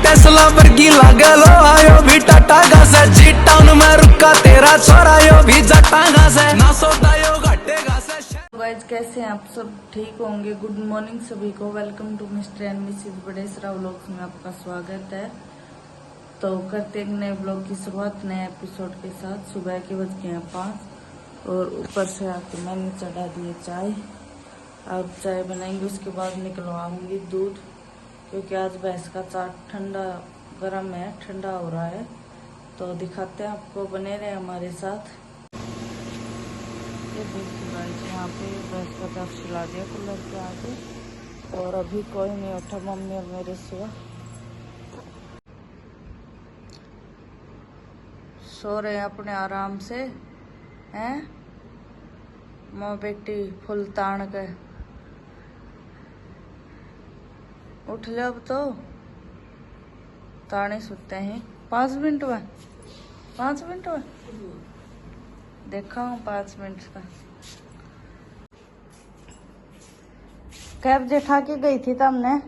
Tesla वर्गी लागे लो आयो भी टाटा घासे जी टाउन में रुका तेरा छोरा यो भी जटा घासे ना सोता यो घटे घासे। गाइस कैसे हैं आप सब? ठीक होंगे। गुड मॉर्निंग सभी को। Welcome to Mr and Mrs Badesara vlogs में आपका स्वागत है। तो करते एक नए ब्लॉग की शुरुआत नए एपिसोड के साथ। सुबह के बज गए हैं 5 और ऊपर से आके मैंने चढ़ा दिए चाय। अब चाय बनाएंगे, उसके बाद निकलवाऊंगी दूध, क्योंकि आज भैंस का चाट ठंडा गर्म है, ठंडा हो रहा है। तो दिखाते हैं आपको, बने रहे हमारे साथ। ये देखिए गाइस, यहाँ पे भैंस का चाट चला दिया कूलर के आगे और अभी कोई नहीं उठा, मम्मी और मेरे सिवा सो रहे हैं अपने आराम से हैं। माँ बेटी फुल तान के उठ जाओ, अब तो ताने सुते हैं। 5 मिनट में 5 मिनट में देखा हूँ 5 मिनट का। कैब जेठा के गई थी तुमने?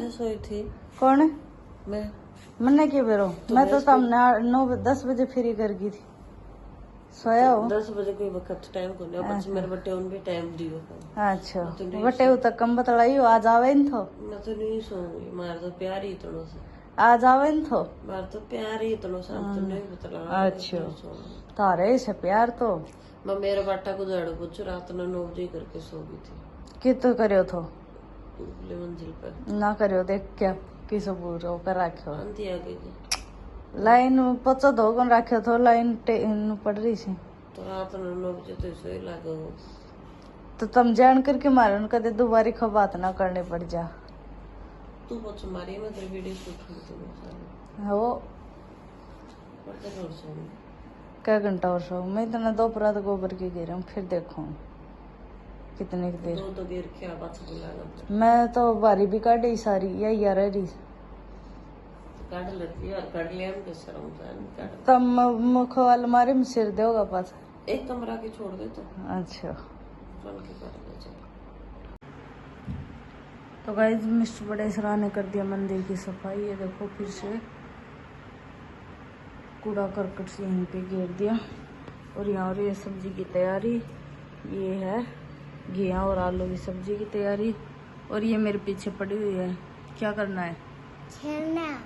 सोई थी। कौन? मैं के बेरो मैं तो तुमने 9-10 बजे फ्री कर गई थी। सोया हो 10 बजे कोई वक्त टाइम को नहीं, बस मेरे बटे उन भी टाइम दियो। अच्छा बटे तक कम बतलाई हो। आज आवे न थो। मैं तो नहीं सोऊंगी, मार तो प्यार ही इतना सा। आज आवे न थो। मार तो प्यार ही इतना सा, तो नहीं बतला। अच्छा तारे से प्यार तो मैं मेरे बाटा को झाड़ू पोछू रात में 9 बजे करके सो गई थी। कितो करियो थो? ऊपरली मंजिल पर ना करियो देख क्या किसो पूरो कर राख्यो। आंधी आ गई थी। लाइन पचो दो कौन राख्यो थो? लाइन पड़ रही थी तो रात में 9 बजे तो सोई लागो। तो तुम जान करके मारो कदे दोबारी खो बात ना करनी पड़ जा। तू पोछ मारी, मैं तेरी वीडियो शूट कर दूंगा सारी हो पड़ते कर सोऊंगी। क्या घंटा और सो? मैं इतना दोपहर तक गोबर के गिर हूँ, फिर देखो कितने की देर। तो गिर क्या बात बोला? मैं तो बारी भी काटी सारी या यार रही काट लेती है और काट लिया हम किस तरह काट। तब मुखो अलमारी में सिर दोगा पास। एक कमरा के छोड़ दे तो अच्छा चल के कर दे चल। तो गाइस मिस्टर बड़ेसरा ने कर दिया मंदिर की सफाई। ये देखो फिर से कूड़ा करकट से यहीं पे घेर दिया। और यहाँ और ये सब्जी की तैयारी, ये है घिया और आलू की सब्जी की तैयारी। और ये मेरे पीछे पड़ी हुई है। क्या करना है? खेलना है।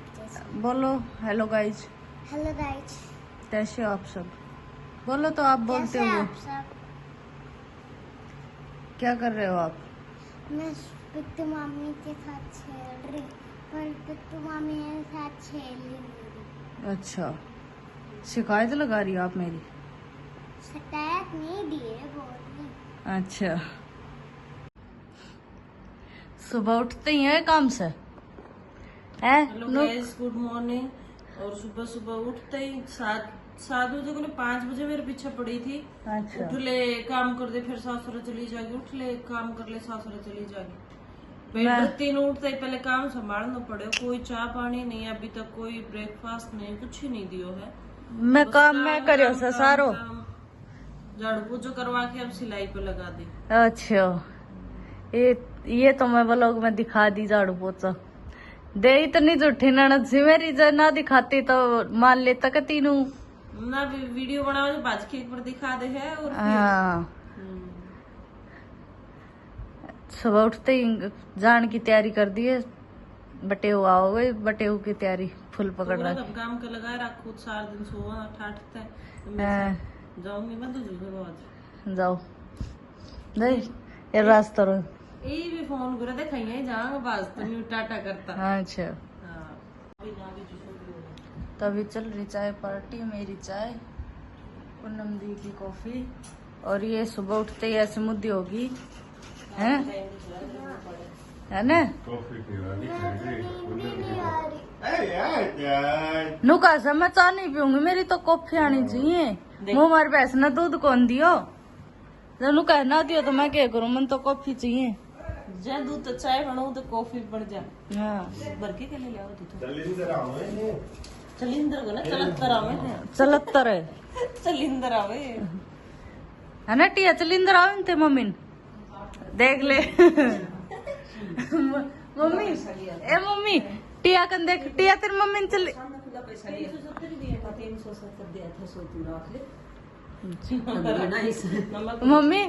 बोलो हेलो गाइज। Hello guys. कैसे हो आप सब? बोलो तो आप बोलते हो। आप सब? क्या कर रहे हो आप? मैं पिट्टू मामी के साथ खेल रही, पर पिट्टू मामी मेरे साथ खेल रही। अच्छा शिकायत लगा रही हो आप मेरी? शिकायत नहीं दिए, बोल रही। अच्छा सुबह उठते ही है काम से है? Hello guys, good morning. और सुबह सुबह उठते ही 7 बजे को 5 बजे मेरे पीछे पड़ी थी। अच्छा उठ ले काम कर दे, फिर सासुर चली जाएगी। उठ ले काम कर ले, सासुर चली जाएगी। पेट 3 उठते ही पहले काम संभालना पड़े। कोई चाय पानी नहीं, अभी तक कोई ब्रेकफास्ट नहीं, कुछ ही नहीं दियो है। मैं काम मैं करियो से सारो झाड़ू पोछा करवा के अब सिलाई पे लगा दी। अच्छा ये तो मैं ब्लॉग में दिखा दी झाड़ू पोछा दे। इतनी झूठी ननद सी मेरी, जो ना दिखाती तो मान लेता कि तीनों ना वीडियो बनाओ जो बाज के एक बार दिखा दे है। और हाँ सुबह उठते ही जान की तैयारी कर दी है। बटेऊ आओगे, बटेऊ की तैयारी फुल पकड़ रहा है। काम का लगा रखो 4 दिन सोवा ठाठता है। जाऊंगी मैं दूसरे बाद जाओ नहीं ये रास्ता रो ये भी फोन करे देखाइए जाऊंगा बस तुम टाटा करता। अच्छा तो अभी चल रही चाय पार्टी, मेरी चाय, पूनम दी की कॉफी। और ये सुबह उठते ही ऐसे मुद्दी होगी है ना? नुका से मैं चाय नहीं पीऊंगी, मेरी तो कॉफी आनी चाहिए। मुँह मार भैंस ने दूध कौन दियो? जब कहना दियो तो मैं क्या करूँ, मन तो कॉफी चाहिए। जा दूध तो चाय बनाऊ तो कॉफी बन जा। हाँ भर के ले ले आओ दूध। चलिंदर को ना चलत्तर आवे चलत्तर है चलिंदर आवे है ना टिया चलिंदर आवे थे मम्मी देख ले मम्मी ए मम्मी टिया कन देख, टिया तेरी मम्मी ने चली। मम्मी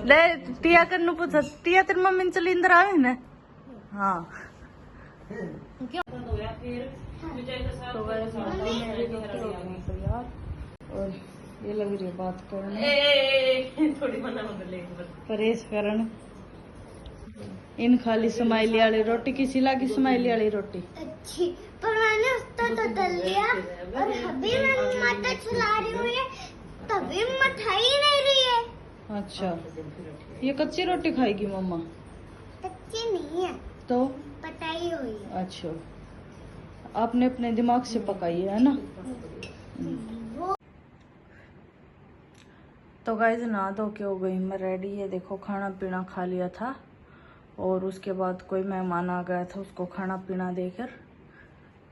ले टिया कन नु पूछा, टिया तेरी मम्मी ने चली इंदर आवे ना। हाँ तो वैसे और ये लग रही है बात करने थोड़ी मना परहेज करन। इन खाली स्माइली वाली रोटी, किसी लागी स्माइली वाली रोटी। अच्छी, पर मैंने उसको तो तल लिया और अभी मैं मटर चला रही हूँ ये, तभी मिठाई नहीं रही है। अच्छा ये कच्ची रोटी खाएगी मम्मा? कच्ची नहीं है तो पकाई हुई है। अच्छा आपने अपने दिमाग से पकाई है ना। तो गाइस नहा धो के हो गई मैं रेडी। ये देखो खाना पीना खा लिया था और उसके बाद कोई मेहमान आ गया था, उसको खाना पीना देकर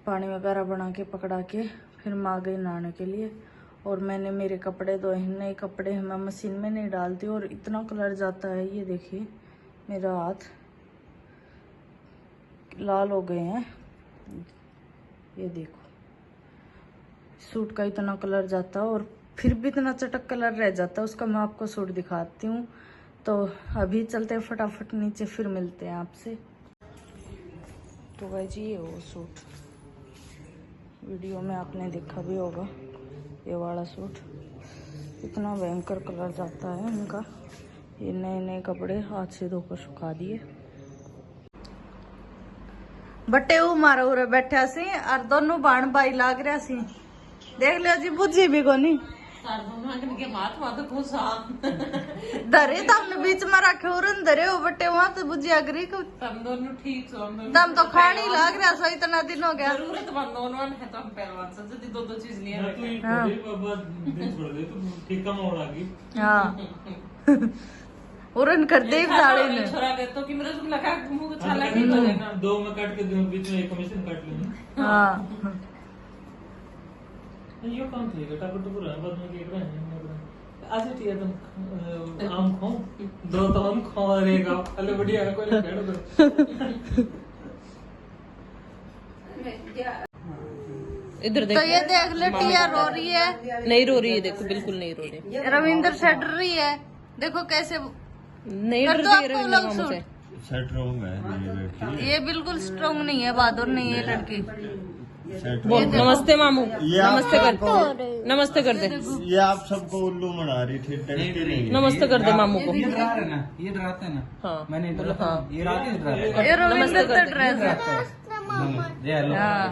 पानी वगैरह बना के पकड़ा के फिर मैं आ गई नहाने के लिए। और मैंने मेरे कपड़े धोए, नए कपड़े मैं मशीन में नहीं डालती और इतना कलर जाता है। ये देखिए मेरा हाथ लाल हो गए हैं, ये देखो सूट का इतना कलर जाता है और फिर भी इतना चटक कलर रह जाता है उसका। मैं आपको सूट दिखाती हूँ। तो अभी चलते हैं फटाफट नीचे, फिर मिलते हैं आपसे। तो भाई जी ये वो सूट वीडियो में आपने देखा भी होगा, ये वाला सूट इतना भयंकर कलर जाता है इनका। ये नए नए कपड़े हाथ से धोकर सुखा दिए। बट्टे वो मारा उरे बैठा सी और दोनों बाण बाई लाग रहा सी। देख लियो जी बुझी भी कोनी धरे तमने बीच में रखे उरन धरे हो बट्टे वहां तो बुझी अगरी को तम दोनों ठीक हो। दम तो खानी लाग रहा सा, इतना दिन हो गया। जरूरत बन दोनों है तो हम पहलवान से जल्दी दो चीज लिए हाँ ठीक कम हो रहा हाँ उरन कर दे साड़ी ने। छोरा के तो कि मेरा सुन लगा मुंह को छाला की तो है ना। दो में काट के दूं, बीच में एक कमीशन काट लूंगा। हाँ ये काम ठीक है, टापर तो पूरा बाद में केक रहे हैं ऐसे ठीक है। तुम आम खाओ, दो तो हम खा रहेगा अल्ले बढ़िया है, कोई नहीं बैठो इधर तो ये देख ले टिया रो रही है। नहीं रो रही है, देखो बिल्कुल नहीं रो रही। रविंदर से डर रही है, देखो कैसे नहीं कर डर दो रही आपको है लोग सूट। सेट रोंग है ये बेटी, ये बिल्कुल स्ट्रांग नहीं है, बहादुर नहीं है लड़की। बोल नमस्ते मामू, ये नमस्ते कर, नमस्ते कर दे, ये आप सबको उल्लू बना रही थी, डरती नहीं है। नमस्ते कर दे मामू को। ये डरा रहे ना, ये डराते हैं ना। हाँ मैंने बोला हाँ ये रात ही डरा रहे ये रविंदर तो ड्रेस है। ये हेलो हाँ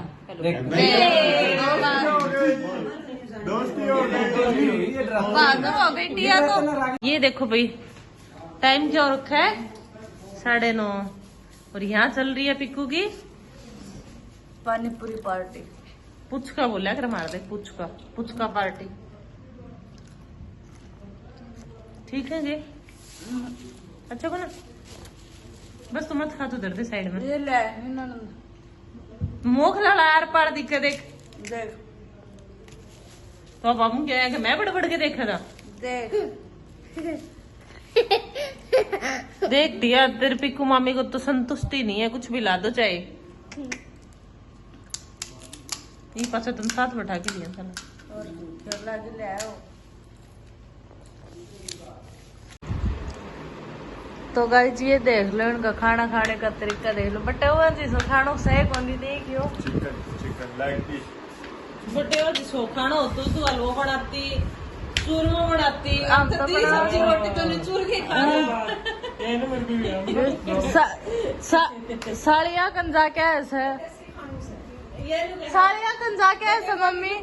दोस्ती हो गई। बहादुर हो गई टिया तो। ये देखो भाई टाइम क्या हो रखा है 9:30 और यहाँ चल रही है पिक्कू की पानी पूरी पार्टी। पुचका बोला कर मार दे, पुचका पुचका पार्टी। ठीक है जी अच्छा को ना, बस तुम मत खा तो दर्द साइड में ये ले इन्होंने मोख लड़ा यार पार दिक्कत देख। देख तो अब हम क्या है कि मैं बड़ के देखा था। देख देख दिया तेरे पिक्कू मामी को तो संतुष्टि नहीं है, कुछ भी ला दो चाहे। ये पाछा तुम साथ बैठा के लिया था ना। और चला के ले आओ। तो गाइस ये देख लो इनका खाना खाने का तरीका देख लो। बट वो जी सो खानो सही कोनी देखियो। Chicken like this. बटे और जिसको खाना हो तो हलवा बनाती, चूरमा बनाती, हम तो दी सब्जी रोटी तो नहीं चूर के खा रहे। साड़िया कंजा कैसे साड़िया कंजा कैसे मम्मी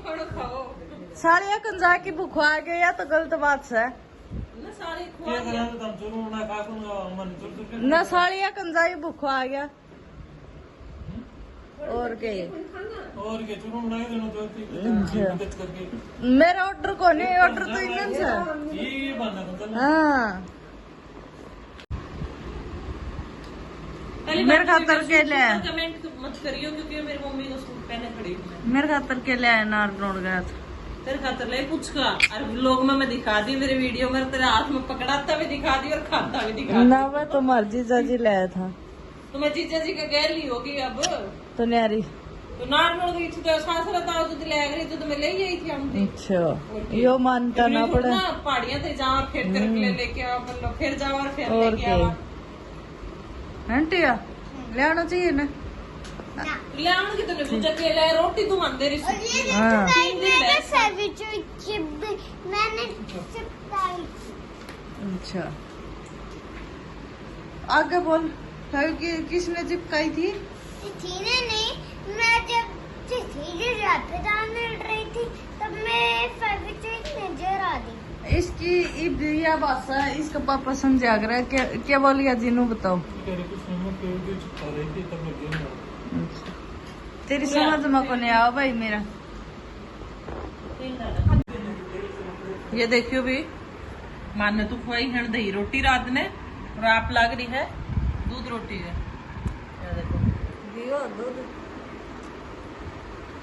साड़िया कंजा की बुखवा गई या तो गलत बात है ना। साड़िया कंजा ही बुखवा गया और क्या मेरा ऑर्डर को नहीं, ऑर्डर तो इनमें से। हाँ मेरे खातर के लिए कमेंट मत करियो क्योंकि मेरी मम्मी को सूट पहने खड़ी हूं। मेरे खातर के लिए नार रोड गया था। तेरे खातर ले पुचका और लोग में मैं दिखा दी मेरे वीडियो में, तेरे हाथ में पकड़ाता भी दिखा दी और खाता भी दिखा दी। ना मैं तो मर्जी जाजी लाया था। तो मैं जीजा जी का गैर ली होगी अब। तो न्यारी तो नॉर्मल गई थी तो सासरा ताऊ तो ले गई तो मैं ले गई थी हम अच्छा यो मानता ना पड़े ना पहाड़ियां ते जाओ और फिर तेरे लिए लेके आओ मतलब फिर जाओ और फिर और लेके आओ आंटिया ले आना चाहिए ना ले आऊंगी तो नहीं पूछा के ले रोटी तुम अंदर ही और ये हाँ। मैंने सैंडविच चिप मैंने चिपकाई थी। अच्छा आगे बोल किसने चिपकाई थी चीने नहीं, मैं जब सीधे रात जाने रही थी तब मैं फेविक्विक नजर आ गई। इसकी यह भाषा इसका पापा समझा रहा है क्या बोल गया जीनू बताओ तेरी समझ में को नहीं आओ भाई मेरा ये देखियो भी माने तू खुआई हण दही रोटी रात ने और आप लग रही है दूध रोटी है ये देखो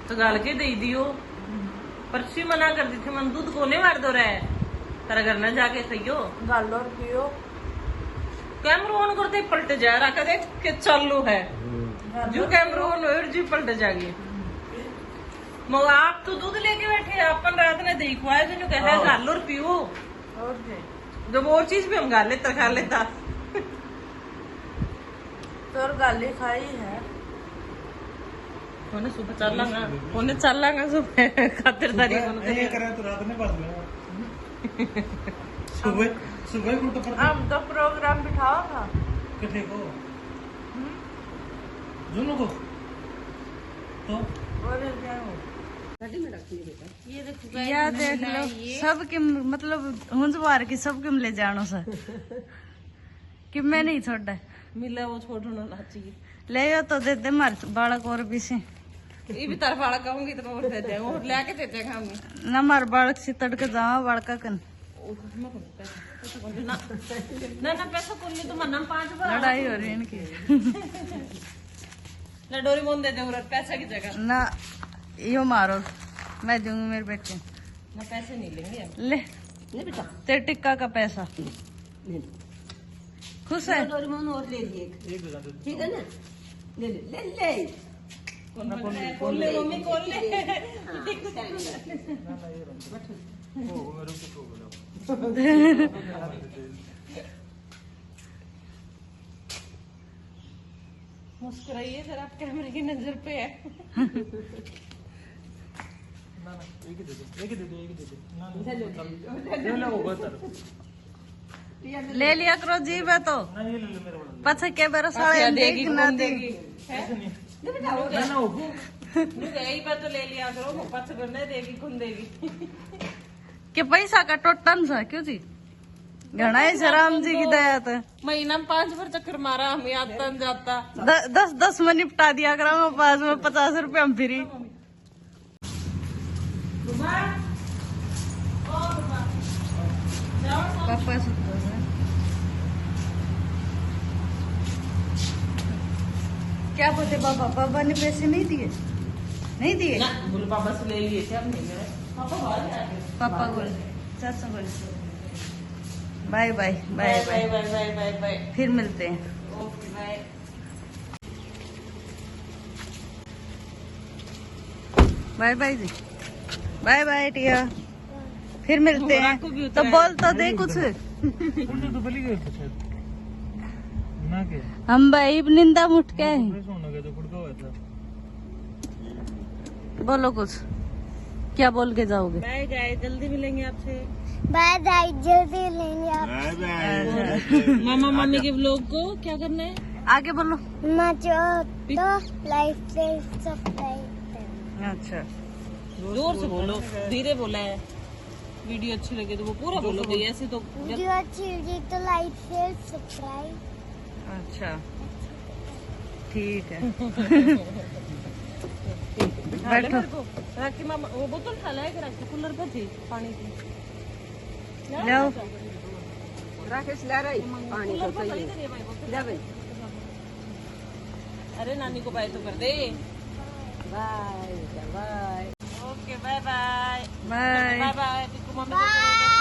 तो गाल के दे दियो परसी मना कर दी थी मन दूध कोने मार दो रहे तेरा घर न जाके खाइयो गालो और पियो कैमरा ऑन करते ही पलट जा रहा कदे के चालू है जो कैमरा ऑन हो जी पलट जाएगी मगर आप तो दूध लेके बैठे अपन रात ने दही खुआए जो कहे गाल और पियो और क्या? जब वो चीज भी हम गा लेता खा लेता तो और गाली खाई है कोने सुबह चल लांगा सुबह खातिर तारी ये करे तो रात में बात में सुबह सुबह को तो हम तो प्रोग्राम बिठाओ था कितने को दोनों को तो और क्या हो ये देखो या देख लो सब के मतलब हुंजवार की सब के ले जानो सा कि मैं नहीं छोड़ा मिला वो छोड़ होना ना चाहिए ले यो तो दे दे मार बालक और भी से ये भी तरफ वाला कहूंगी तो और दे दे और लेके देते हैं हम ना मार बालक से तड़के जाओ बालका कन ना ना पैसा कौन नहीं तो मन्ना 5 बार लड़ाई हो रही है इनकी ना डोरी बोन दे दे और पैसा की जगह ना यो मारो मैं दूंगी मेरे बेटे ना पैसे नहीं लेंगे हम ले नहीं बेटा तेरे टिक्का का पैसा खुश है डोरी बोन और ले लिए ठीक है ना ले ले ले ले कौन ले मम्मी कौन ले मुस्कुराइए सर आप कैमरे की नजर पे है ना ना एक ही दे दो एक ही दे दो एक ही दे दो ना वो बता ले लिया करो जीव है तो ना ये ले लो मेरे वाला पछे के बेरा साले देगी देख ना कौन देगी देगी ना ना वो यही बात तो ले लिया करो पछ करने देगी कौन देगी के पैसा का टोटन सा क्यों जी घना है शराम जी की दया तो महीना में 5 बार चक्कर मारा हम आता जाता 10 में निपटा दिया करा मैं पास में 50 रुपया हम फ्री पापा सुतो है क्या बोलते पापा पापा ने पैसे नहीं दिए नहीं दिए ना बोले पापा से ले लिए थे हमने मेरे पापा बाहर आके पापा बोल चाचा बोल bye bye bye bye bye bye bye bye bye फिर मिलते हैं ओके बाय बाय बाय जी बाय बाय टिया फिर मिलते हैं को भी तो बोल तो दे कुछ उल्टे तो बली गए थे शायद ना के हम भाई निंदा मुठ के हैं फ्रेश होने गए तो गुड़का हुआ था बोलो कुछ क्या बोल के जाओगे बाय गाइस जल्दी मिलेंगे आपसे बाय बाय जल्दी लेंगे आप मामा मामी के व्लॉग को क्या करना है आगे बोलो मचो तो लाइफ से सब्सक्राइब अच्छा जोर से बोलो धीरे बोला है वीडियो अच्छी लगे तो वो पूरा बोलोगे ऐसे तो वीडियो अच्छी लगी तो लाइक शेयर सब्सक्राइब अच्छा ठीक है बैठो राखी मामा वो बोतल खा लाए राखी कूलर पे थी पानी की लो राकेश ला रही पानी तो सही अरे नानी को बाय तो कर दे bye bye okay bye bye bye bye bye mummy को